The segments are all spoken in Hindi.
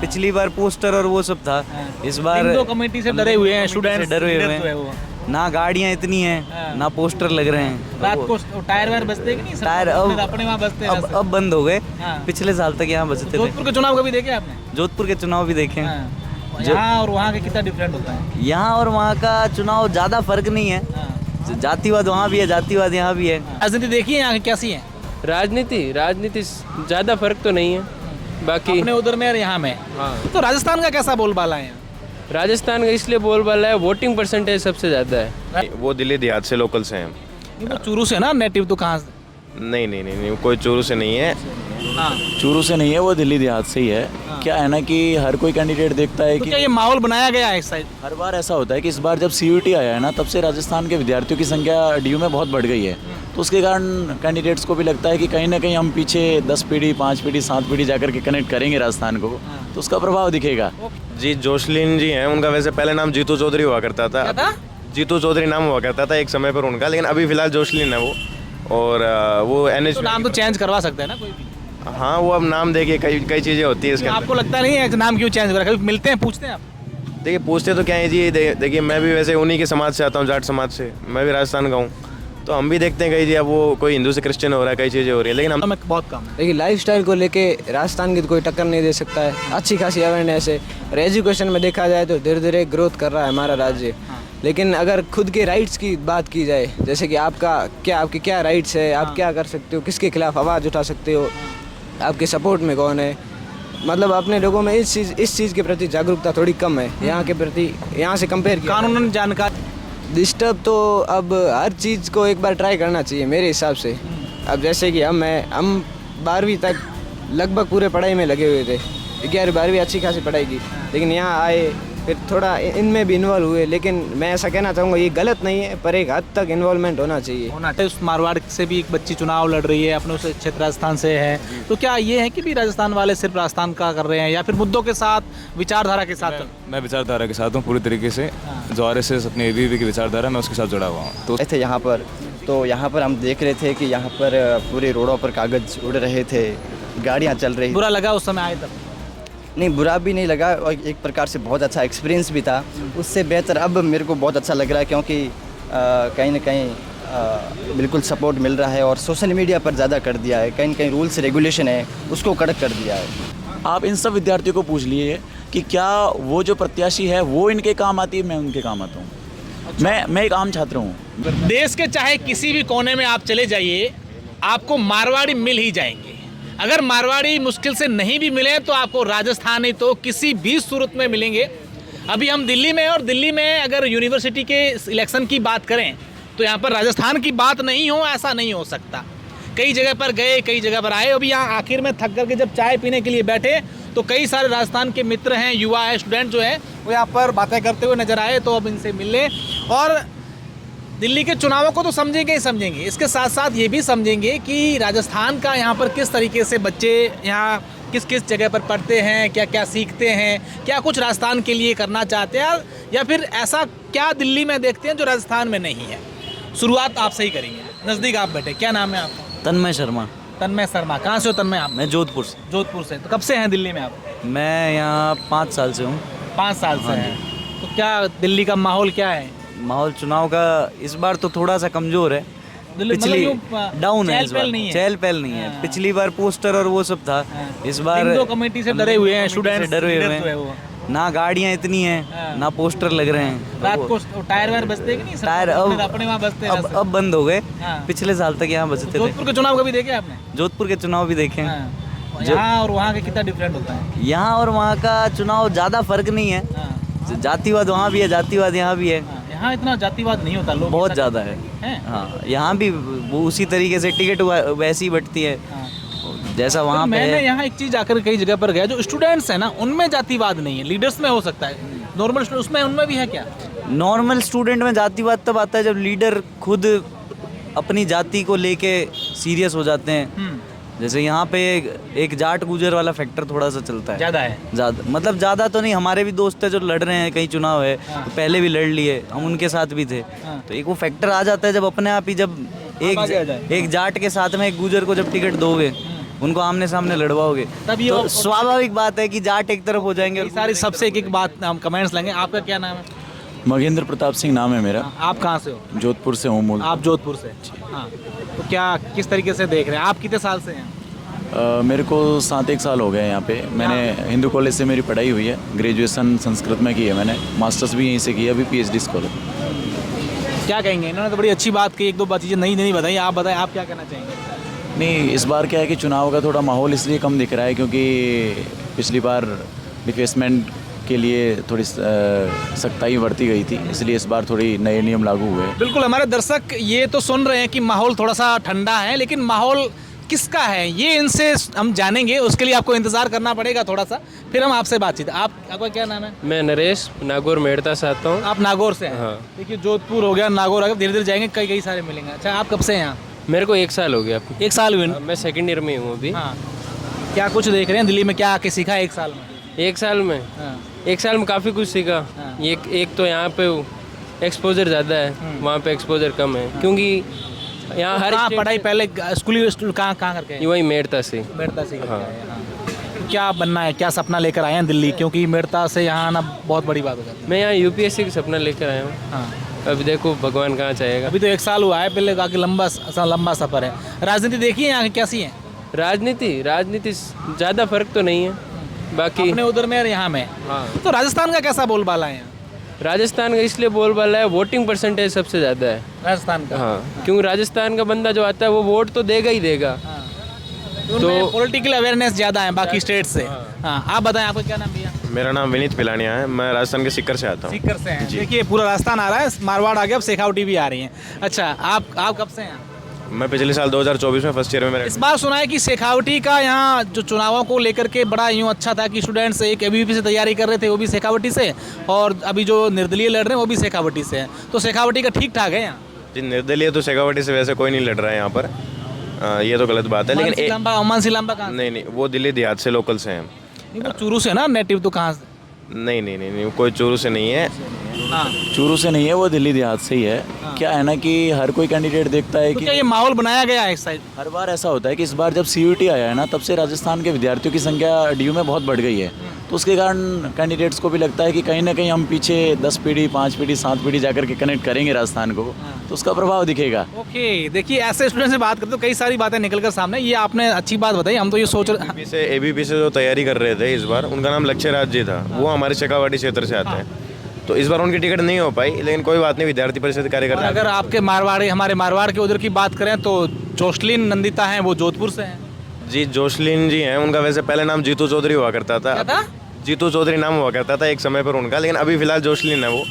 पिछली बार पोस्टर और वो सब था, इस बार इंडो कमेटी से डरे हुए हैं स्टूडेंट्स, डरे हुए लीडर्स जो है वो। हैं। ना गाड़ियाँ इतनी हैं, ना पोस्टर लग रहे हैं। रात को टायर वायर बजते कि नहीं? टायर अपने वहाँ बजते हैं। अब बंद हो गए। हाँ। पिछले साल तक यहाँ बजते थे। जोधपुर के चुनाव कभी देखे आपने? जोधपुर के चुनाव भी देखे हैं। हाँ। यहाँ और वहाँ का कितना डिफरेंट होता है? यहाँ और वहाँ का चुनाव ज़्यादा फर्क नहीं है। हाँ। जातिवाद वहाँ भी है, जातिवाद यहाँ भी है। राजनीति देखी है यहाँ की कैसी है? राजनीति ज़्यादा फर्क तो नहीं है बाकी अपने उधर में और यहाँ में। हाँ। तो राजस्थान का कैसा बोलबाला है यहाँ? राजस्थान का इसलिए बोलबाला है, वोटिंग परसेंटेज सबसे ज़्यादा है। वो दिल्ली देहात से लोकल से हैं। ये तो चूरू से ना, नेटिव तो कहाँ से? नहीं, कोई चूरू से नहीं है। हाँ। चूरू से नहीं है, वो दिल्ली देहात से ही है। क्या है ना कि हर कोई कैंडिडेट देखता है तो कि क्या ये माहौल बनाया गया है इस साइड? हर बार ऐसा होता है कि इस बार जब सीयूईटी आया है ना, तब से राजस्थान के विद्यार्थियों की संख्या डीयू में बहुत बढ़ गई है। तो उसके कारण कैंडिडेट्स को भी लगता है कि कहीं ना कहीं हम पीछे 10 पीढ़ी, 5 पीढ़ी, 7 पीढ़ी जाकर के कनेक्ट करेंगे राजस्थान को, तो उसका प्रभाव दिखेगा। जी जोशलीन जी हैं, उनका वैसे पहले नाम जीतू चौधरी हुआ करता था। क्या था? जीतू चौधरी नाम हुआ करता था एक समय पर उनका, लेकिन अभी फिलहाल जोशलीन है वो। और वो एनएच तो नाम तो चेंज करवा सकते हैं ना कोई भी। हाँ, वो अब नाम देखिए कई चीज़ें होती है इसके अंदर। आपको लगता नहीं है नाम क्यों चेंज करा? कभी मिलते हैं, पूछते हैं आप? देखिए पूछते तो क्या है जी, देखिए मैं भी वैसे उन्हीं के समाज से आता हूँ, जाट समाज से। मैं भी राजस्थान का हूँ, तो हम भी देखते हैं कई जी अब वो कोई हिंदू से क्रिश्चियन हो रहा है, कई चीज़ें हो रही है, लेकिन हम बहुत कम है। देखिए लाइफस्टाइल को लेके राजस्थान की तो कोई टक्कर नहीं दे सकता है। अच्छी खासी अवेयरनेस है और एजुकेशन में देखा जाए तो धीरे धीरे ग्रोथ कर रहा है हमारा राज्य। लेकिन अगर खुद के राइट्स की बात की जाए, जैसे कि आपके क्या राइट्स है, आप क्या कर सकते हो, किसके खिलाफ आवाज़ उठा सकते हो, आपके सपोर्ट में कौन है, मतलब अपने लोगों में इस चीज़ के प्रति जागरूकता थोड़ी कम है यहाँ के प्रति, यहाँ से कंपेयर किया। कानूनन जानकारी डिस्टर्ब तो अब हर चीज़ को एक बार ट्राई करना चाहिए मेरे हिसाब से। अब जैसे कि हम 12वीं तक लगभग पूरे पढ़ाई में लगे हुए थे, 11वीं 12वीं अच्छी खासी पढ़ाई की, लेकिन यहाँ आए फिर थोड़ा इनमें भी इन्वॉल्व हुए। लेकिन मैं ऐसा कहना चाहूँगा ये गलत नहीं है, पर एक हद तक इन्वॉल्वमेंट होना चाहिए। उस मारवाड़ से भी एक बच्ची चुनाव लड़ रही है, अपने उस क्षेत्र राजस्थान से है, तो क्या ये है कि भी राजस्थान वाले सिर्फ राजस्थान का कर रहे हैं या फिर मुद्दों के साथ, विचारधारा के साथ? मैं विचारधारा के साथ हूँ पूरी तरीके से। जो RSS अपनी ABVP की विचारधारा, मैं उसके साथ जुड़ा हुआ हूँ। तो थे यहाँ पर, तो यहाँ पर हम देख रहे थे कि यहाँ पर पूरे रोडों पर कागज़ उड़ रहे थे, गाड़ियाँ चल रही। बुरा लगा उस समय आए तब? नहीं, बुरा भी नहीं लगा और एक प्रकार से बहुत अच्छा एक्सपीरियंस भी था। उससे बेहतर अब मेरे को बहुत अच्छा लग रहा है, क्योंकि कहीं ना कहीं बिल्कुल सपोर्ट मिल रहा है और सोशल मीडिया पर ज़्यादा कर दिया है, कहीं ना कहीं रूल्स रेगुलेशन है उसको कड़क कर दिया है। आप इन सब विद्यार्थियों को पूछ लिए कि क्या वो जो प्रत्याशी है वो इनके काम आती है, मैं उनके काम आता हूँ। मैं एक आम छात्र हूँ। देश के चाहे किसी भी कोने में आप चले जाइए, आपको मारवाड़ी मिल ही जाएंगे। अगर मारवाड़ी मुश्किल से नहीं भी मिले तो आपको राजस्थानी तो किसी भी सूरत में मिलेंगे। अभी हम दिल्ली में, और दिल्ली में अगर यूनिवर्सिटी के इलेक्शन की बात करें तो यहाँ पर राजस्थान की बात नहीं हो, ऐसा नहीं हो सकता। कई जगह पर गए, कई जगह पर आए। अभी यहाँ आखिर में थक करके जब चाय पीने के लिए बैठे तो कई सारे राजस्थान के मित्र हैं, युवा है, स्टूडेंट जो है वो यहाँ पर बातें करते हुए नजर आए, तो अब इनसे मिल लें और दिल्ली के चुनावों को तो समझेंगे ही समझेंगे, इसके साथ साथ ये भी समझेंगे कि राजस्थान का यहाँ पर किस तरीके से बच्चे यहाँ किस किस जगह पर पढ़ते हैं, क्या क्या सीखते हैं, क्या कुछ राजस्थान के लिए करना चाहते हैं, या फिर ऐसा क्या दिल्ली में देखते हैं जो राजस्थान में नहीं है। शुरुआत आपसे ही करेंगे, नज़दीक आप बैठे। क्या नाम है आपका? तन्मय शर्मा। तन्मय शर्मा, कहाँ से हो तन्मय आप? मैं जोधपुर से। जोधपुर से। तो कब से हैं दिल्ली में आप? मैं यहाँ 5 साल से हूँ। 5 साल से हैं। तो क्या दिल्ली का माहौल क्या है? माहौल चुनाव का इस बार तो थोड़ा सा कमजोर है, पिछली डाउन है, इस बार चहल पहल नहीं है। पिछली बार पोस्टर और वो सब था, इस बार इंडो कमेटी से डरे हुए हैं स्टूडेंट्स, डरे हुए हैं। ना गाड़ियाँ इतनी हैं, ना पोस्टर लग रहे हैं। रात को टायर वायर बजते कि नहीं? टायर अपने वहाँ बजते हैं। अब बंद हो गए। पिछले साल तक यहाँ बजते थे। जोधपुर के चुनाव कभी देखे आपने? जोधपुर के चुनाव भी देखे। यहाँ और वहाँ का कितना डिफरेंट होता है? यहाँ और वहाँ का चुनाव ज़्यादा फर्क नहीं है। जातिवाद वहाँ भी है, जातिवाद यहाँ भी है। यहाँ इतना जातिवाद नहीं होता, लोग बहुत ज़्यादा है। हाँ, यहाँ भी वो उसी तरीके से टिकट वैसी बटती है जैसा वहाँ पे मैंने यहाँ एक चीज़ आकर कई जगह पर गया, जो स्टूडेंट्स है ना उनमें जातिवाद नहीं है, लीडर्स में हो सकता है, नॉर्मल उसमें उनमें भी है क्या? नॉर्मल स्टूडेंट में जातिवाद तब आता है जब लीडर खुद अपनी जाति को लेके सीरियस हो जाते हैं। जैसे यहाँ पे एक जाट गुजर वाला फैक्टर थोड़ा सा चलता है, ज़्यादा मतलब ज़्यादा तो नहीं। हमारे भी दोस्त है जो लड़ रहे हैं, कई चुनाव है तो पहले भी लड़ लिए, हम उनके साथ भी थे। तो एक वो फैक्टर आ जाता है जब अपने आप ही, जब एक जाट के साथ में एक गुजर को जब टिकट दोगे उनको आमने सामने लड़वाओगे तब ये तो और- स्वाभाविक बात है कि जाट एक तरफ हो जाएंगे और ये सारी सबसे एक एक बात हम कमेंट्स लेंगे। आपका क्या नाम है? महेंद्र प्रताप सिंह नाम है मेरा, आप कहाँ से हो? जोधपुर से हूँ मूल। आप जोधपुर से। हाँ, तो क्या किस तरीके से देख रहे हैं? आप कितने साल से हैं? मेरे को 7-1 साल हो गए यहाँ पे। मैंने हिंदू कॉलेज से मेरी पढ़ाई हुई है, ग्रेजुएशन संस्कृत में की है मैंने, मास्टर्स भी यहीं से की है, अभी PhD स्कॉलर। क्या कहेंगे? इन्होंने तो बड़ी अच्छी बात कही, एक दो बात चीज़ें नई नई बताई। आप बताएं, आप क्या कहना चाहेंगे? नहीं, इस बार क्या है कि चुनाव का थोड़ा माहौल इसलिए कम दिख रहा है क्योंकि पिछली बार डिफेसमेंट के लिए थोड़ी सख्ताई बरती गई थी, इसलिए इस बार थोड़ी नए नियम लागू हुए। बिल्कुल, हमारे दर्शक ये तो सुन रहे हैं कि माहौल थोड़ा सा ठंडा है, लेकिन माहौल किसका है ये इनसे हम जानेंगे। उसके लिए आपको इंतज़ार करना पड़ेगा थोड़ा सा, फिर हम आपसे बातचीत। आपका क्या नाम है? मैं नरेश, नागौर मेड़ता से आता हूँ। आप नागौर से हैं? हाँ। देखिए, जोधपुर हो गया, नागौर आ गया, धीरे धीरे जाएंगे, कई कई सारे मिलेंगे। अच्छा, आप कब से हैं यहाँ? मेरे को 1 साल हो गया। 1 साल हुए ना? मैं सेकंड ईयर में हूँ अभी। हाँ। क्या कुछ देख रहे हैं दिल्ली में, क्या आके सीखा 1 साल में? 1 साल में हाँ। 1 साल में काफ़ी कुछ सीखा। हाँ। एक तो यहाँ पे एक्सपोजर ज़्यादा है, वहाँ पे एक्सपोजर कम है, क्योंकि यहाँ हर कहाँ state पढ़ाई से- पहले स्कूल कहाँ कहाँ करके आए? वही मेड़ता से। मेड़ता से करके आए हैं, हाँ। तो क्या बनना है, क्या सपना लेकर आए हैं दिल्ली? क्योंकि मेड़ता से यहाँ आना बहुत बड़ी बात हो जाती है। मैं यहाँ UPSC का सपना लेकर आया हूँ। हाँ। अभी देखो भगवान कहाँ चाहेगा। अभी तो 1 साल हुआ है, पहले आगे लंबा सफ़र है। राजनीति देखी है यहाँ की, कैसी है? राजनीति ज़्यादा फर्क तो नहीं है, बाकी अपने उधर में और यहाँ में। हाँ। तो राजस्थान का कैसा बोलबाला है यहाँ? राजस्थान का इसलिए बोलबाला है, वोटिंग परसेंटेज सबसे ज़्यादा है। राजस्थान का? हाँ, क्योंकि राजस्थान का बंदा जो आता है वो वोट तो देगा ही देगा। तो पॉलिटिकल अवेयरनेस ज़्यादा है बाकी स्टेट से। हाँ, आप बताएं, आपका क्या नाम भैया? मेरा नाम विनीत पिलानिया है, मैं राजस्थान के सीकर से आता हूँ। सीकर से हैं। देखिए, पूरा राजस्थान आ रहा है, मारवाड़ आ गया, अब शेखावटी भी आ रही है। अच्छा, आप कब से हैं? मैं पिछले साल 2024 में फर्स्ट ईयर में मेरा इस बार सुना है कि शेखावटी का यहाँ जो चुनावों को लेकर के बड़ा यूँ अच्छा था कि स्टूडेंट्स एक ABVP से तैयारी कर रहे थे, वो भी शेखावटी से, और अभी जो निर्दलीय लड़ रहे हैं वो भी शेखावटी से हैं। तो शेखावटी का ठीक ठाक है यहाँ? जी, निर्दलीय तो शेखावटी से वैसे कोई नहीं लड़ रहा है यहाँ पर, ये तो गलत बात है। लेकिन अमान सिलंबा कहाँ से? नहीं, वो दिल्ली देहात से लोकल से हैं। नहीं, वो चूरू से ना, नेटिव तो कहाँ से? नहीं, कोई चूरू से नहीं है। हाँ। चूरू से नहीं है, वो दिल्ली देहात से ही है। क्या है ना कि हर कोई कैंडिडेट देखता है तो कि क्या ये माहौल बनाया गया है इस साइड? हर बार ऐसा होता है कि इस बार जब CUT आया है ना, तब से राजस्थान के विद्यार्थियों की संख्या DU में बहुत बढ़ गई है। तो उसके कारण कैंडिडेट्स को भी लगता है कि कहीं ना कहीं हम पीछे 10 पीढ़ी, 5 पीढ़ी, 7 पीढ़ी जाकर के कनेक्ट करेंगे राजस्थान को, तो उसका प्रभाव दिखेगा। ओके, देखिए, ऐसे स्टूडेंट से बात करते तो कई सारी बातें निकल कर सामने। ये आपने अच्छी बात बताई, हम तो ये सोच रहे। ABP से जो तैयारी कर रहे थे इस बार, उनका नाम लक्ष्य राज जी था, वो हमारे शेखावाटी क्षेत्र से आते हैं। तो इस बार उनकी टिकट नहीं हो पाई, लेकिन कोई बात नहीं, विद्यार्थी परिषद और कार्यकर्ता। अगर आपके हमारे मारवाड़ के उधर की बात करें तो जोशलिन नंदिता हैं, वो जोधपुर से हैं। जी, जोशलिन जी हैं, उनका वैसे पहले नाम जीतू चौधरी हुआ करता था। क्या था? जीतू चौधरी नाम हुआ करता था एक समय पर उनका, लेकिन अभी फिलहाल जोशलिन है वो।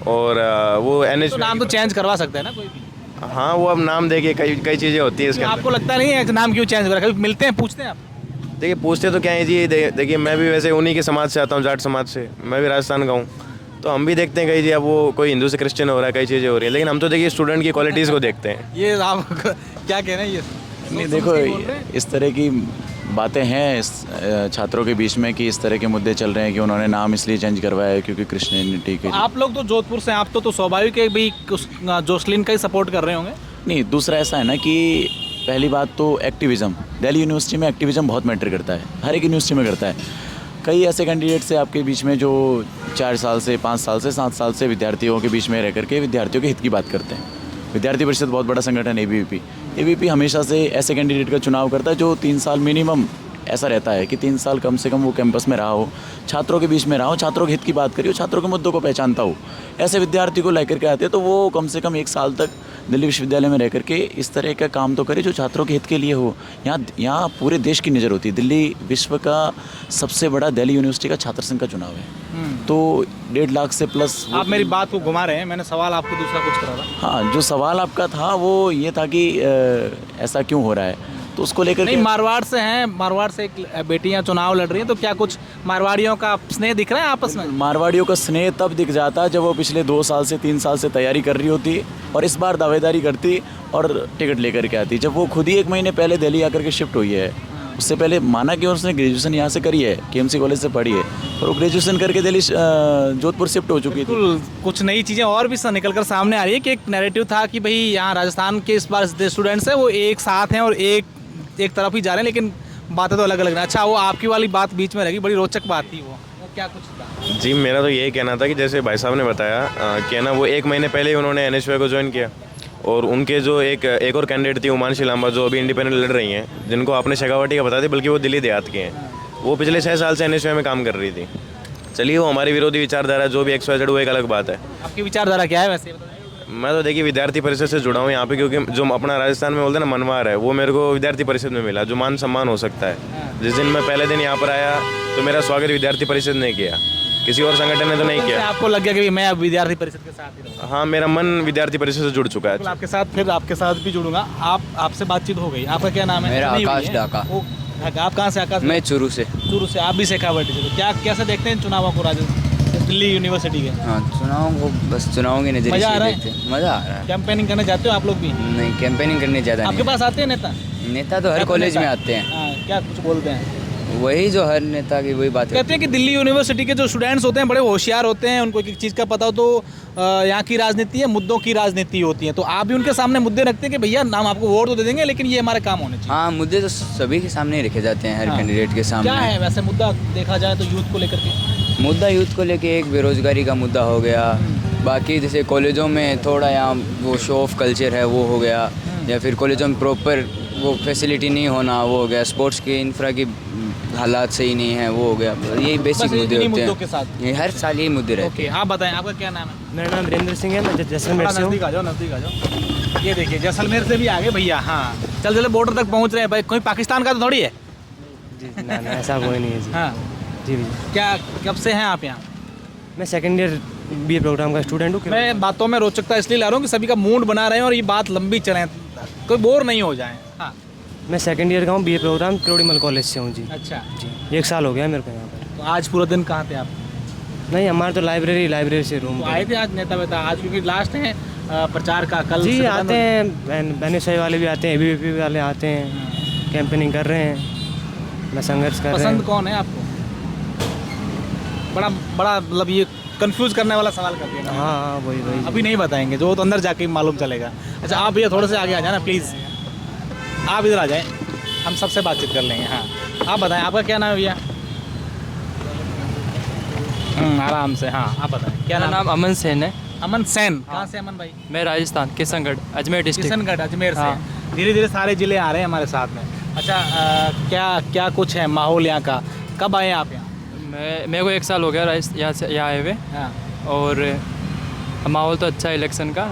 और वो NH तो नाम तो चेंज करवा सकते हैं ना कोई भी? हाँ, वो अब नाम देखिए, कई चीज़ें होती है इसके अंदर। आपको लगता नहीं है कि नाम क्यों चेंज करा? कभी मिलते हैं, पूछते हैं आप? देखिए, पूछते तो क्या है जी, देखिए मैं भी वैसे उन्हीं के समाज से आता हूँ, जाट समाज से, मैं भी राजस्थान का हूँ। तो हम भी देखते हैं कई जी, अब वो कोई हिंदू से क्रिश्चियन हो रहा है, कई चीज़ें हो रही है, लेकिन हम तो देखिए स्टूडेंट की क्वालिटीज़ को देखते हैं। ये आप क्या कह रहे हैं? ये नहीं, देखो, इस तरह की बातें हैं इस छात्रों के बीच में कि इस तरह के मुद्दे चल रहे हैं कि उन्होंने नाम इसलिए चेंज करवाया है क्योंकि क्रिश्चियनिटी के। आप लोग तो जोधपुर से, आप तो स्वाभाविक है भी जोशलिन का ही सपोर्ट कर रहे होंगे। नहीं, दूसरा ऐसा है ना कि पहली बात तो एक्टिविज़म, दिल्ली यूनिवर्सिटी में एक्टिविज़म बहुत मैटर करता है, हर एक यूनिवर्सिटी में करता है। कई ऐसे कैंडिडेट्स हैं आपके बीच में जो 4 साल से, 5 साल से, 7 साल से विद्यार्थियों के बीच में रह करके विद्यार्थियों के हित की बात करते हैं। विद्यार्थी परिषद बहुत बड़ा संगठन है ABVP हमेशा से ऐसे कैंडिडेट का चुनाव करता है जो 3 साल मिनिमम, ऐसा रहता है कि 3 साल कम से कम वो कैंपस में रहा हो, छात्रों के बीच में रहा हो, छात्रों के हित की बात करी हो, छात्रों के मुद्दों को पहचानता हो। ऐसे विद्यार्थी को लेकर के आते हैं तो वो कम से कम 1 साल तक दिल्ली विश्वविद्यालय में रह करके इस तरह का काम तो करे जो छात्रों के हित के लिए हो। यहाँ पूरे देश की नज़र होती है। दिल्ली विश्व का सबसे बड़ा दिल्ली यूनिवर्सिटी का छात्र संघ का चुनाव है, तो 1.5 लाख से प्लस। आप मेरी बात को घुमा रहे हैं, मैंने सवाल आपको दूसरा कुछ करा था। हाँ, जो सवाल आपका था वो ये था कि ऐसा क्यों हो रहा है, तो उसको लेकर नहीं, मारवाड़ से हैं, मारवाड़ से एक बेटियां चुनाव लड़ रही हैं, तो क्या कुछ मारवाड़ियों का स्नेह दिख रहा है आपस में? मारवाड़ियों का स्नेह तब दिख जाता जब वो पिछले 2 साल से 3 साल से तैयारी कर रही होती और इस बार दावेदारी करती और टिकट लेकर के आती। जब वो खुद ही 1 महीने पहले दिल्ली आकर के शिफ्ट हुई है, उससे पहले माना कि उसने ग्रेजुएशन यहाँ से करी है, KMC कॉलेज से पढ़ी है, और वो ग्रेजुएशन करके दिल्ली जोधपुर शिफ्ट हो चुकी थी। बिल्कुल, कुछ नई चीज़ें और भी निकल कर सामने आ रही है कि एक नैरेटिव था कि भाई यहाँ राजस्थान के इस बार स्टूडेंट्स हैं वो एक साथ हैं और एक तरफ ही जा रहे हैं, लेकिन बातें तो अलग अलग हैं। अच्छा, वो आपकी वाली बात बीच में रही, बड़ी रोचक बात थी वो क्या कुछ था? जी मेरा तो यही कहना था कि जैसे भाई साहब ने बताया कि ना वो 1 महीने पहले ही उन्होंने NSY को ज्वाइन किया, और उनके जो एक और कैंडिडेट थी उमांशी लांबा, जो अभी इंडिपेंडेंट लड़ रही हैं, जिनको आपने शेखावाटी का बता दी, बल्कि वो दिल्ली देहात के हैं, वो पिछले 6 साल से NSY में काम कर रही थी। चलिए, वो हमारी विरोधी विचारधारा जो भी XYZ वो एक अलग बात है। आपकी विचारधारा क्या है वैसे? मैं तो देखिए विद्यार्थी परिषद से जुड़ा हूँ यहाँ पे, क्योंकि जो अपना राजस्थान में बोलते हैं ना मनवार है, वो मेरे को विद्यार्थी परिषद में मिला, जो मान सम्मान हो सकता है। जिस दिन मैं पहले दिन यहाँ पर आया तो मेरा स्वागत विद्यार्थी परिषद ने किया, किसी और संगठन ने तो नहीं किया। आपको लग गया कि मैं अब विद्यार्थी परिषद के साथ ही रहूँगा? हाँ, मेरा मन विद्यार्थी परिषद से जुड़ चुका है। बिल्कुल, आपके साथ फिर आपके साथ भी जुड़ूंगा। आपसे बातचीत हो गई। आपका क्या नाम है? मेरा नहीं हुई आकाश है? ढाका। ओ, ढाका। आप कहाँ से? आकाश? मैं चूरू से। चूरू से। आप भी शेखावाटी से। तो क्या कैसे देखते हैं चुनावों को दिल्ली यूनिवर्सिटी के? हाँ, चुनाव को बस चुनाव के नजरिए मजा आ से रहा है? देखते हैं। मज़ा आ रहा है। कैंपेनिंग करने जाते हो आप लोग भी? नहीं, कैंपेनिंग करने ज़्यादा आपके नहीं। पास आते हैं नेता? नेता तो हर कॉलेज में आते हैं, हाँ, क्या कुछ बोलते हैं? वही जो हर नेता की वही बात है। कहते हैं कि दिल्ली यूनिवर्सिटी के जो स्टूडेंट्स होते हैं बड़े होशियार होते हैं, उनको एक चीज़ का पता हो तो यहाँ की राजनीति है, मुद्दों की राजनीति होती है। तो आप भी उनके सामने मुद्दे रखते हैं कि भैया हम आपको वोट तो दे देंगे, लेकिन ये हमारे काम होने चाहिए। हाँ, मुद्दे तो सभी के सामने ही रखे जाते हैं, हर हाँ। कैंडिडेट के सामने। क्या है वैसे मुद्दा देखा जाए तो यूथ को लेकर के? मुद्दा यूथ को लेके एक बेरोजगारी का मुद्दा हो गया, बाकी जैसे कॉलेजों में थोड़ा यहाँ वो शो ऑफ कल्चर है वो हो गया, या फिर कॉलेजों में प्रॉपर वो फैसिलिटी नहीं होना वो हो गया, स्पोर्ट्स की इंफ्रा की हालात सही नहीं है वो हो गया। यही बेसिक मुद्दे होते मुद्दों के हैं, साथ ये हर साल यही मुद्दे रहते ओके। आप बताएं, आपका क्या नाम है? मेरा नाम वीरेंद्र सिंह है, मैं जैसलमेर से हूँ। नजदीक आ जाओ, नजदीक आ जाओ। ये देखिए जैसलमेर से भी आ गए भैया। हाँ, चल बॉर्डर तक पहुंच रहे हैं भाई। कोई पाकिस्तान का तो थोड़ी है? जी ना ऐसा कोई नहीं है जी। हाँ जी जी। क्या कब से हैं आप यहाँ? मैं सेकेंड ईयर BA प्रोग्राम का स्टूडेंट हूँ। मैं बातों में रोचकता इसलिए ला रहा हूँ कि सभी का मूड बना रहे हैं और ये बात लंबी चले, कोई बोर नहीं हो जाए। हाँ, मैं सेकेंड ईयर का हूँ, BA प्रोग्राम किरोड़ीमल कॉलेज से हूँ जी। अच्छा जी, 1 साल हो गया मेरे को यहाँ पर। तो आज पूरा दिन कहाँ थे आप? नहीं, हमारे तो लाइब्रेरी से रूम तो आए थे आज नेता वेता आज, क्योंकि लास्ट है प्रचार का कल जी। से आते हैं, NSY वाले भी आते हैं, ABVP वाले आते हैं, कैंपेनिंग कर रहे हैं, मैं संघर्ष कर रहे पसंद हैं। कौन है आपको? बड़ा बड़ा मतलब ये कंफ्यूज करने वाला सवाल कर दिया ना। हाँ, वही अभी नहीं बताएंगे, जो तो अंदर जाके ही मालूम चलेगा। अच्छा, आप भैया थोड़े से आगे आ जाना प्लीज़, आप इधर आ जाएं, हम सबसे बातचीत कर लेंगे। हाँ, आप बताएं, आपका क्या नाम है भैया? आराम से। हाँ, आप बताएं क्या नाम? अमन सेन है। अमन सैन। कहाँ से अमन भाई? मैं राजस्थान किशनगढ़ अजमेर डिस्ट्रिक्ट। किशनगढ़ अजमेर से। धीरे धीरे सारे ज़िले आ रहे हैं हमारे साथ में। अच्छा, क्या कुछ है माहौल यहाँ का? कब आए आप यहाँ? मेरे को 1 साल हो गया यहाँ से यहाँ आए हुए, हाँ, और माहौल तो अच्छा है इलेक्शन का।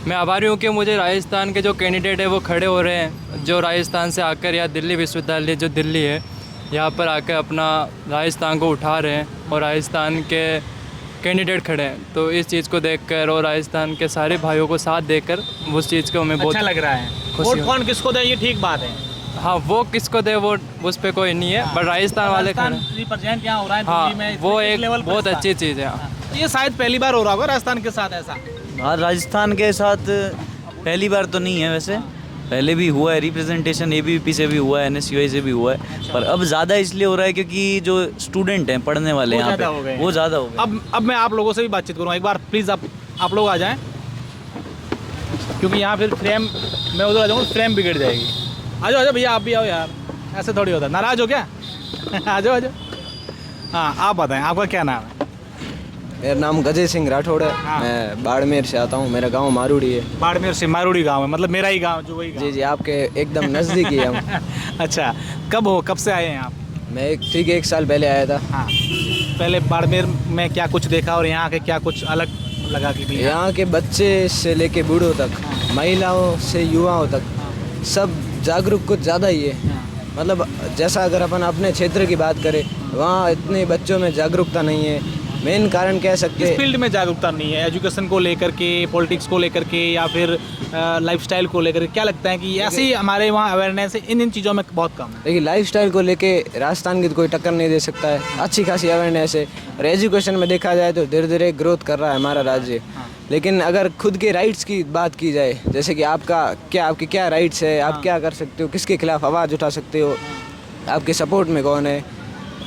मैं आभारी हूँ कि मुझे राजस्थान के जो कैंडिडेट है वो खड़े हो रहे हैं, जो राजस्थान से आकर या दिल्ली विश्वविद्यालय जो दिल्ली है यहाँ पर आकर अपना राजस्थान को उठा रहे हैं, और राजस्थान के कैंडिडेट खड़े हैं। तो इस चीज़ को देखकर और राजस्थान के सारे भाइयों को साथ देकर उस चीज़ को हमें बहुत अच्छा लग रहा है। खुशी वोट हो- कौन किसको दे ये ठीक बात है। हाँ, वो किसको दे वो उस पर कोई नहीं है, बट राजस्थान वाले खड़े हैं। रिप्रेजेंट यहाँ हो रहा है हाँ, दिल्ली में, वो इस एक लेवल पर बहुत था। अच्छी चीज़ है। हाँ। ये शायद पहली बार हो रहा होगा राजस्थान के साथ ऐसा। हाँ, राजस्थान के साथ पहली बार तो नहीं है वैसे, पहले भी हुआ है रिप्रेजेंटेशन, ABVP से भी हुआ है, NSUI से भी हुआ है, पर अब ज़्यादा इसलिए हो रहा है क्योंकि जो स्टूडेंट हैं पढ़ने वाले वो यहाँ ज़्यादा हो गए पे हैं। वो ज़्यादा हो गए। अब मैं आप लोगों से भी बातचीत करूँगा एक बार, प्लीज़ आप लोग आ जाएं, क्योंकि यहाँ फिर फ्रेम, मैं उधर आ जाऊँगा फ्रेम बिगड़ जाएगी। आ जाओ भैया, आप भी आओ यार, ऐसे थोड़ी होता है। नाराज़ हो क्या? आ जाओ। हाँ, आप बताएं, आपका क्या नाम है? मेरा नाम गजय सिंह राठौड़ है। हाँ। मैं बाड़मेर से आता हूँ, मेरा गांव मारूड़ी है। बाड़मेर से? मारूड़ी गांव है, मतलब मेरा ही गांव, जो वही गांव। जी जी, आपके एकदम नज़दीक ही है हम। अच्छा, कब से आए हैं आप? मैं ठीक 1 साल पहले आया था। हाँ, पहले बाड़मेर में क्या कुछ देखा और यहाँ के क्या कुछ अलग लगा कि भी? यहाँ के बच्चे से लेके बूढ़ों तक, महिलाओं से युवाओं तक, सब जागरूक कुछ ज़्यादा ही है। मतलब जैसा अगर अपन अपने क्षेत्र की बात करें, वहाँ इतने बच्चों में जागरूकता नहीं है। मेन कारण कह सकते इस हैं, फील्ड में जागरूकता नहीं है, एजुकेशन को लेकर के, पॉलिटिक्स को लेकर के, या फिर लाइफस्टाइल को लेकर के। क्या लगता है कि ऐसे ही हमारे वहाँ अवेयरनेस है इन चीज़ों में बहुत कम है? देखिए लाइफस्टाइल को लेके राजस्थान की तो कोई टक्कर नहीं दे सकता है, अच्छी खासी अवेयरनेस है। और एजुकेशन में देखा जाए तो धीरे धीरे ग्रोथ कर रहा है हमारा राज्य। लेकिन अगर खुद के राइट्स की बात की जाए, जैसे कि आपके क्या राइट्स है, आप क्या कर सकते हो, किसके खिलाफ आवाज़ उठा सकते हो, आपके सपोर्ट में कौन है,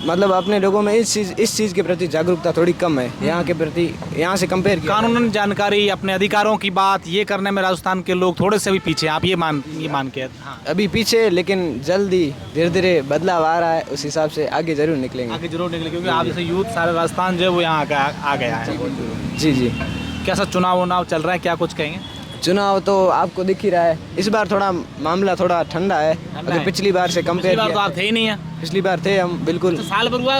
मतलब अपने लोगों में इस चीज़ के प्रति जागरूकता थोड़ी कम है यहाँ के प्रति, यहाँ से कंपेयर किया। कानूनन जानकारी, अपने अधिकारों की बात, ये करने में राजस्थान के लोग थोड़े से भी पीछे हैं, आप ये मान के। हाँ, अभी पीछे, लेकिन जल्दी धीरे धीरे बदलाव आ रहा है, उस हिसाब से आगे जरूर निकलेंगे। आगे जरूर निकले, क्योंकि आप जैसे यूथ सारे राजस्थान जो है वो यहाँ आ गया है। जी। कैसा चुनाव चल रहा है, क्या कुछ कहेंगे? चुनाव तो आपको दिख ही रहा है, इस बार थोड़ा मामला थोड़ा ठंडा है अगर पिछली बार से कंपेयर पिछली बार किया। तो आप थे ही नहीं है। पिछली बार थे हम, बिल्कुल। तो साल भर हुआ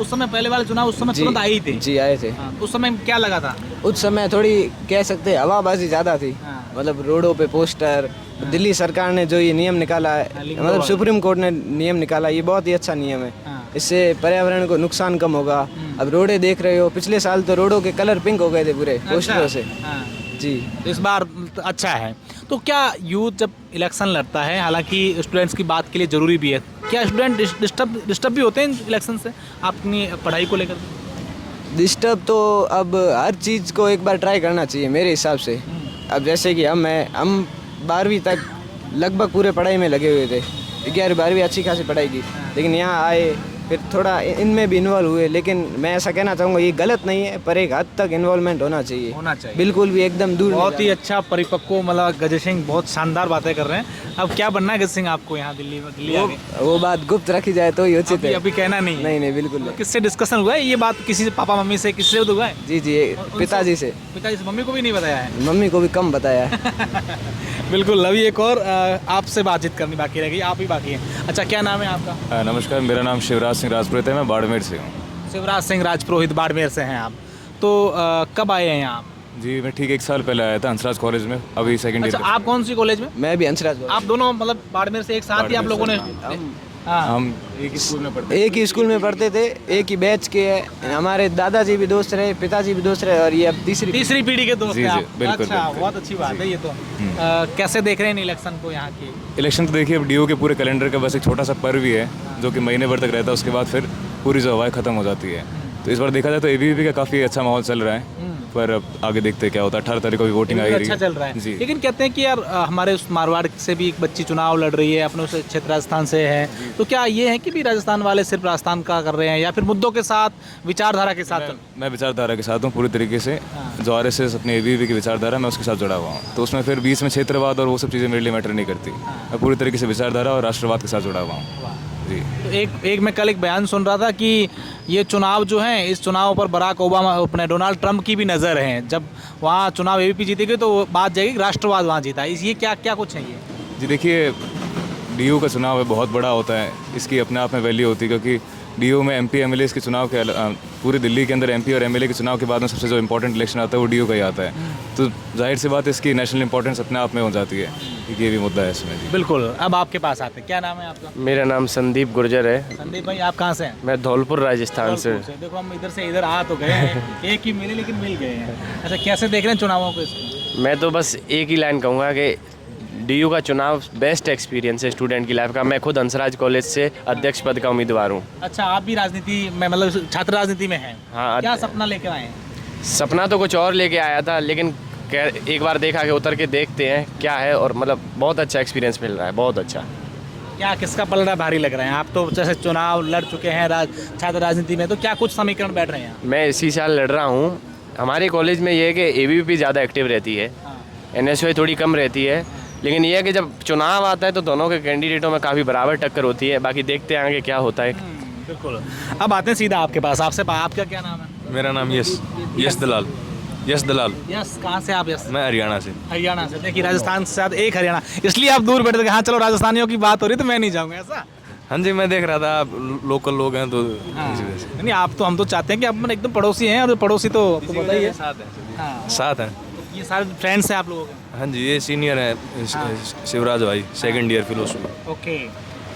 उस समय, पहले वाले चुनाव उस समय तुरंत आए ही थे। जी आए थे। हाँ, उस समय क्या लगा था? उस समय थोड़ी कह सकते हैं हवाबाजी ज़्यादा थी। हाँ। मतलब रोडों पे पोस्टर, दिल्ली सरकार ने जो ये नियम निकाला है, मतलब सुप्रीम कोर्ट ने नियम निकाला, ये बहुत ही अच्छा नियम है। इससे पर्यावरण को नुकसान कम होगा। अब रोडें देख रहे हो, पिछले साल तो रोडों के कलर पिंक हो गए थे पूरे पोस्टरों से। जी, इस बार अच्छा है। तो क्या यूथ जब इलेक्शन लड़ता है, हालांकि स्टूडेंट्स की बात के लिए ज़रूरी भी है, क्या स्टूडेंट डिस्टर्ब भी होते हैं इलेक्शन से अपनी पढ़ाई को लेकर? डिस्टर्ब तो अब हर चीज़ को एक बार ट्राई करना चाहिए मेरे हिसाब से। अब जैसे कि हम 12वीं तक लगभग पूरे पढ़ाई में लगे हुए थे, 11वीं 12वीं अच्छी खासी पढ़ाई की, लेकिन यहाँ आए फिर थोड़ा इनमें भी इन्वॉल्व हुए। लेकिन मैं ऐसा कहना चाहूँगा ये गलत नहीं है, पर एक हद तक इन्वॉल्वमेंट होना चाहिए। बिल्कुल भी एकदम दूर। बहुत ही अच्छा परिपक्व, मतलब गजय सिंह बहुत शानदार बातें कर रहे हैं। अब क्या बनना है गजय सिंह आपको यहाँ दिल्ली आगे? वो बात गुप्त रखी जाए तो ही उचित है। अभी कहना नहीं? नहीं, बिल्कुल नहीं। किससे डिस्कशन हुआ है ये बात? किसी से, पापा मम्मी से, किससे हुआ है? जी, पिताजी से। पिताजी से? मम्मी को भी नहीं बताया है? मम्मी को भी कम बताया है। बिल्कुल। अभी एक और आपसे बातचीत करनी बाकी रह गई, आप ही बाकी हैं। अच्छा, क्या नाम है आपका? नमस्कार, मेरा नाम शिवराज सिंह राजपुरोहित है, मैं बाड़मेर से हूँ। शिवराज सिंह राजपुरोहित, बाड़मेर से हैं आप। तो कब आए हैं यहाँ? जी, मैं ठीक 1 साल पहले आया था हंसराज कॉलेज में, अभी सेकंड ईयर। अच्छा, आप कौन सी कॉलेज में? मैं भी हंसराज। आप दोनों मतलब बाड़मेर से एक साथ ही आप लोगों ने? हम एक ही स्कूल में पढ़ते एक ही स्कूल में पढ़ते थे, एक ही बैच के हैं। हमारे दादाजी भी दोस्त रहे, पिताजी भी दोस्त रहे, और ये अब तीसरी पीढ़ी के दोस्त हैं आप। बिल्कुल। अच्छा, बहुत अच्छी बात है ये तो। कैसे देख रहे हैं इलेक्शन को यहाँ की? इलेक्शन तो देखिए, अब डीओ के पूरे कैलेंडर का बस एक छोटा सा पर्व ही है जो कि महीने भर तक रहता है, उसके बाद फिर पूरी जो हवाएं खत्म हो जाती है। तो इस बार देखा जाए तो एबीवीपी का काफ़ी अच्छा माहौल चल रहा है, पर अब आगे देखते हैं क्या होता है। 18 तारीख को भी वोटिंग आ रही है। अच्छा चल रहा है जी। लेकिन कहते हैं कि यार हमारे उस मारवाड़ से भी एक बच्ची चुनाव लड़ रही है, अपने उस क्षेत्र राजस्थान से है, तो क्या ये है कि भी राजस्थान वाले सिर्फ राजस्थान का कर रहे हैं, या फिर मुद्दों के साथ, विचारधारा के साथ? मैं विचारधारा के साथ हूँ पूरी तरीके से। जो आरएसएस अपने एबीवीपी की विचारधारा, मैं उसके साथ जुड़ा हुआ हूँ। तो उसमें फिर बीच में क्षेत्रवाद और वो सब चीज़ें मेरे लिए मैटर नहीं करती। मैं पूरी तरीके से विचारधारा और राष्ट्रवाद के साथ जुड़ा हुआ हूँ। जी। तो एक मैं कल एक बयान सुन रहा था कि ये चुनाव जो है, इस चुनाव पर बराक ओबामा, अपने डोनाल्ड ट्रंप की भी नज़र है। जब वहाँ चुनाव एबीपी जीतेगी तो बात जाएगी राष्ट्रवाद वहाँ जीता। ये क्या कुछ है ये? जी देखिए, डीयू का चुनाव है, बहुत बड़ा होता है, इसकी अपने आप में वैल्यू होती है, क्योंकि डीयू में एमपी एमएलए के चुनाव के पूरी दिल्ली के अंदर एमपी और एमएलए के चुनाव के बाद में सबसे जो इंपॉर्टेंट इलेक्शन आता है वो डीयू का ही आता है। तो जाहिर सी बात है, इसकी नेशनल इंपॉर्टेंस अपने आप में हो जाती है। ये भी मुद्दा है इसमें। जी बिल्कुल। अब आपके पास आते हैं, क्या नाम है आपका? मेरा नाम संदीप गुर्जर है। संदीप भाई, आप कहाँ से हैं? मैं धौलपुर राजस्थान से। देखो, हम इधर से इधर आ तो गए हैं, एक ही मिले लेकिन मिल गए हैं। अच्छा, कैसे देख रहे हैं चुनावों को इसको? मैं तो बस एक ही लाइन कहूँगा कि डीयू का चुनाव बेस्ट एक्सपीरियंस है स्टूडेंट की लाइफ का। मैं खुद हंसराज कॉलेज से अध्यक्ष पद का उम्मीदवार हूँ। अच्छा, आप भी राजनीति में, मतलब छात्र राजनीति में हैं? हाँ। क्या सपना लेकर आए हैं? सपना तो कुछ और लेके आया था, लेकिन एक बार देखा कि उतर के देखते हैं क्या है, और मतलब बहुत अच्छा एक्सपीरियंस मिल रहा है, बहुत अच्छा। क्या किसका पलड़ा भारी लग रहा है? आप तो जैसे चुनाव लड़ चुके हैं छात्र राजनीति में, तो क्या कुछ समीकरण बैठ रहे हैं? मैं इसी साल लड़ रहा हूँ। हमारे कॉलेज में ये है कि एबीवीपी ज़्यादा एक्टिव रहती है, एनएसयूआई थोड़ी कम रहती है, लेकिन ये है कि जब चुनाव आता है तो दोनों के कैंडिडेटों में काफ़ी बराबर टक्कर होती है। बाकी देखते हैं आगे क्या होता है। बिल्कुल। अब आते हैं सीधा आपके पास। आपका क्या नाम है? मेरा नाम यश दलाल। यस, कहाँ से आप? यस, मैं हरियाणा से। हरियाणा से। देखिए, राजस्थान से साथ एक हरियाणा, इसलिए आप दूर बैठे थे। हाँ चलो, राजस्थानियों की बात हो रही तो मैं नहीं जाऊँगा, ऐसा? हाँ जी, मैं देख रहा था आप लोकल लोग हैं तो नहीं, आप तो, हम तो चाहते हैं कि आप एकदम पड़ोसी हैं, और पड़ोसी तो आपको पता ही है। साथ हैं। ये सारे फ्रेंड्स हैं आप लोगों के? हाँ जी, ये सीनियर है शिवराज भाई, सेकंड ईयर फिलोसफी। ओके।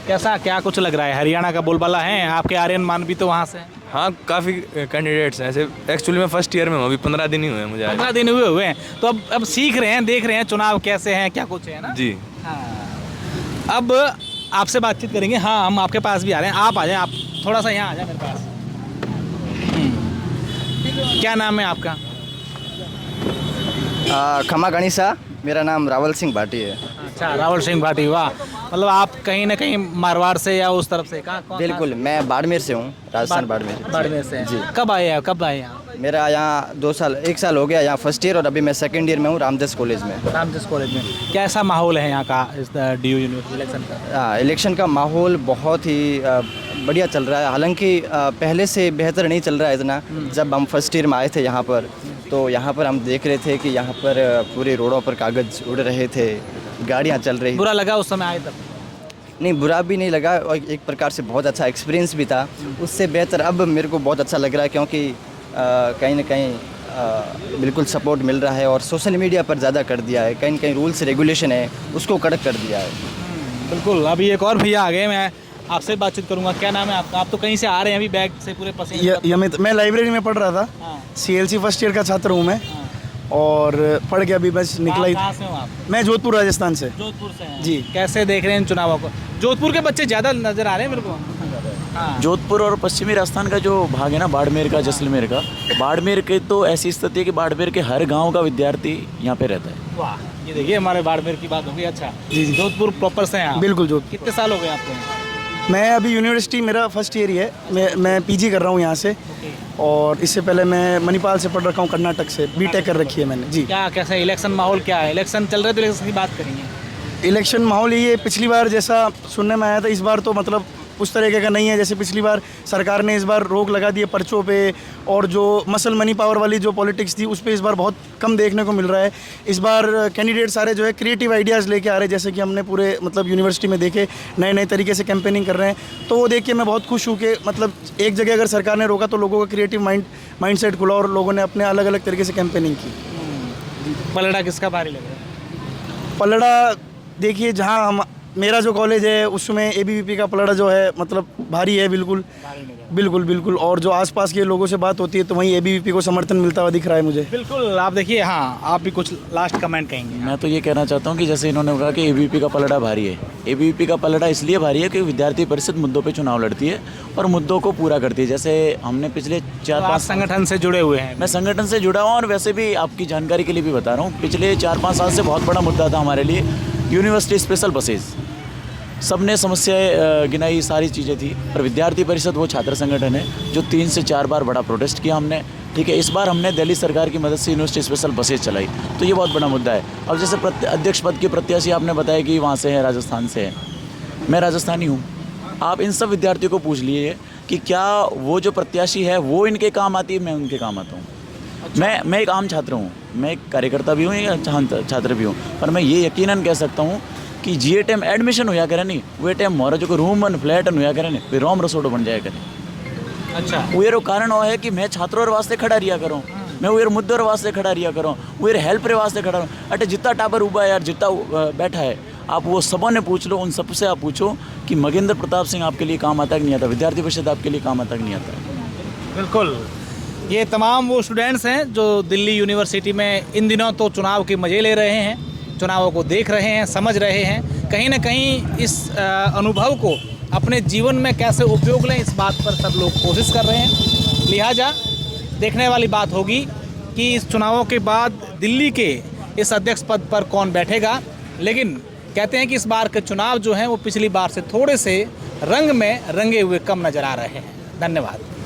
क्या कुछ लग रहा है? हरियाणा का बोलबाला है, आपके आर्यन मान भी तो वहाँ से? हाँ, काफ़ी कैंडिडेट्स हैं ऐसे। एक्चुअली मैं फर्स्ट ईयर में हूँ, अभी 15 दिन ही हुए हैं मुझे। 15 दिन हुए हैं, तो अब सीख रहे हैं, देख रहे हैं चुनाव कैसे हैं, क्या कुछ है ना? जी। हाँ। अब आपसे बातचीत करेंगे। हाँ, हम आपके पास भी आ रहे हैं, आप आ जाएं, आप थोड़ा सा यहाँ आ जाए मेरे पास। क्या नाम है आपका? खमा गणिसा, मेरा नाम रावल सिंह भाटी है। अच्छा, रावल सिंह भाटी, वाह। मतलब आप कहीं ना कहीं मारवाड़ से या उस तरफ से कहाँ? बिल्कुल, मैं बाड़मेर से हूँ, राजस्थान बाड़मेर। बाड़मेर से जी। कब आए यहाँ? मेरा यहाँ 1 साल हो गया, यहाँ फर्स्ट ईयर, और अभी मैं सेकंड ईयर में हूँ रामदास कॉलेज में। रामदास कॉलेज में कैसा माहौल है यहाँ का इस DU यूनिवर्सिटी इलेक्शन का? इलेक्शन का माहौल बहुत ही बढ़िया चल रहा है, हालांकि पहले से बेहतर नहीं चल रहा है इतना। जब हम फर्स्ट ईयर में आए थे यहाँ पर, तो यहाँ पर हम देख रहे थे कि यहाँ पर पूरे रोडों पर कागज़ उड़ रहे थे, गाड़ियाँ चल रही। बुरा लगा उस समय आए तब? नहीं, बुरा भी नहीं लगा, और एक प्रकार से बहुत अच्छा एक्सपीरियंस भी था। उससे बेहतर अब मेरे को बहुत अच्छा लग रहा है, क्योंकि कहीं ना कहीं बिल्कुल सपोर्ट मिल रहा है, और सोशल मीडिया पर ज़्यादा कर दिया है, कहीं ना कहीं रूल्स रेगुलेशन है उसको कड़क कर दिया है। बिल्कुल। अभी एक और भैया आ गए, मैं आपसे बातचीत करूंगा। क्या नाम है आपका? आप तो कहीं से आ रहे हैं अभी, बैग से पूरे पसीने। मैं लाइब्रेरी में पढ़ रहा था। CLC फर्स्ट ईयर का छात्र हूँ मैं, और पढ़ के अभी बस निकला ही। कहाँ से हो आप? मैं जोधपुर राजस्थान से। जोधपुर से हैं। जी। कैसे देख रहे हैं इन चुनावों को? जोधपुर के बच्चे ज़्यादा नज़र आ रहे हैं मेरे को। हाँ। जोधपुर और पश्चिमी राजस्थान का जो भाग है ना, बाड़मेर का, जैसलमेर का, बाड़मेर के तो ऐसी स्थिति है कि बाड़मेर के हर गांव का विद्यार्थी यहाँ पे रहता है। वाह, ये देखिए हमारे बाड़मेर की बात होगी। अच्छा जी, जोधपुर प्रॉपर से हैं आप? बिल्कुल जोधपुर। कितने साल हो गए आपको? मैं अभी यूनिवर्सिटी, मेरा फर्स्ट ईयर ही है, मैं PG कर रहा हूँ यहाँ से, और इससे पहले मैं मणिपाल से पढ़ रखा हूँ, कर्नाटक से B.Tech कर रखी है मैंने। जी। क्या कैसे इलेक्शन माहौल क्या है? इलेक्शन चल रहे तो इलेक्शन की बात करेंगे। इलेक्शन माहौल ये पिछली बार जैसा सुनने में आया था, इस बार तो मतलब उस तरीके का नहीं है। जैसे पिछली बार सरकार ने इस बार रोक लगा दी है पर्चों पे, और जो मसल मनी पावर वाली जो पॉलिटिक्स थी उस पे इस बार बहुत कम देखने को मिल रहा है। इस बार कैंडिडेट सारे जो है क्रिएटिव आइडियाज़ लेके आ रहे हैं, जैसे कि हमने पूरे मतलब यूनिवर्सिटी में देखे, नए नए तरीके से कैंपेनिंग कर रहे हैं। तो वो देख के मैं बहुत खुश हूँ कि मतलब एक जगह अगर सरकार ने रोका तो लोगों का क्रिएटिव माइंडसेट खुला, और लोगों ने अपने अलग अलग तरीके से कैंपेनिंग की। पलड़ा किसका भारी लग रहा है? पलड़ा देखिए, जहाँ हम मेरा जो कॉलेज है उसमें ABVP का पलड़ा जो है मतलब भारी है, बिल्कुल बिल्कुल बिल्कुल। और जो आसपास के लोगों से बात होती है तो वहीं ABVP को समर्थन मिलता हुआ दिख रहा है मुझे। बिल्कुल। आप देखिए, हाँ, आप भी कुछ लास्ट कमेंट कहेंगे? मैं तो ये कहना चाहता हूँ कि जैसे इन्होंने कहा कि ABVP का पलड़ा भारी है, ABVP का पलड़ा इसलिए भारी है कि विद्यार्थी परिषद मुद्दों पे चुनाव लड़ती है और मुद्दों को पूरा करती है। जैसे हमने पिछले 4-5 संगठन से जुड़े हुए हैं। मैं संगठन से जुड़ा हूँ, और वैसे भी आपकी जानकारी के लिए भी बता रहा हूँ, पिछले 4-5 साल से बहुत बड़ा मुद्दा था हमारे लिए यूनिवर्सिटी स्पेशल बसेज। सबने समस्याएं गिनाई, सारी चीज़ें थी, पर विद्यार्थी परिषद वो छात्र संगठन है जो 3 से 4 बार बड़ा प्रोटेस्ट किया हमने। ठीक है, इस बार हमने दिल्ली सरकार की मदद से यूनिवर्सिटी स्पेशल बसेज चलाई, तो ये बहुत बड़ा मुद्दा है। अब जैसे अध्यक्ष पद के प्रत्याशी आपने बताया कि वहाँ से है, राजस्थान से है, मैं राजस्थानी हूँ। आप इन सब विद्यार्थियों को पूछ लीजिए कि क्या वो जो प्रत्याशी है वो इनके काम आती है, मैं उनके काम आता हूँ। मैं एक आम छात्र हूँ, मैं एक कार्यकर्ता भी हूँ, एक छात्र भी हूँ, पर मैं ये यकीनन कह सकता हूँ कि जे टाइम एडमिशन होया करे नहीं, वे टाइम मोरा जो रूम वन फ्लैट होया करे नहीं, वे रोम रसोड़ो बन जाया करे। अच्छा। वो कारण वो है कि मैं छात्रों के वास्ते खड़ा रिया करूँ, मैं वो मुद्दों के वास्ते खड़ा रिया करूँ, वो हेल्प के वास्ते खड़ा रहूँ। अटे जितना टाबर उबा है यार, जितना बैठा है, आप वो सबों ने पूछ लो, उन सबसे आप पूछो कि मगेंद्र प्रताप सिंह आपके लिए काम आता कि नहीं आता, विद्यार्थी परिषद आपके लिए काम आता कि नहीं आता। बिल्कुल। ये तमाम वो स्टूडेंट्स हैं जो दिल्ली यूनिवर्सिटी में इन दिनों तो चुनाव के मज़े ले रहे हैं, चुनावों को देख रहे हैं, समझ रहे हैं, कहीं ना कहीं इस अनुभव को अपने जीवन में कैसे उपयोग लें, इस बात पर सब लोग कोशिश कर रहे हैं। लिहाजा देखने वाली बात होगी कि इस चुनावों के बाद दिल्ली के इस अध्यक्ष पद पर कौन बैठेगा। लेकिन कहते हैं कि इस बार के चुनाव जो हैं वो पिछली बार से थोड़े से रंग में रंगे हुए कम नज़र आ रहे हैं। धन्यवाद।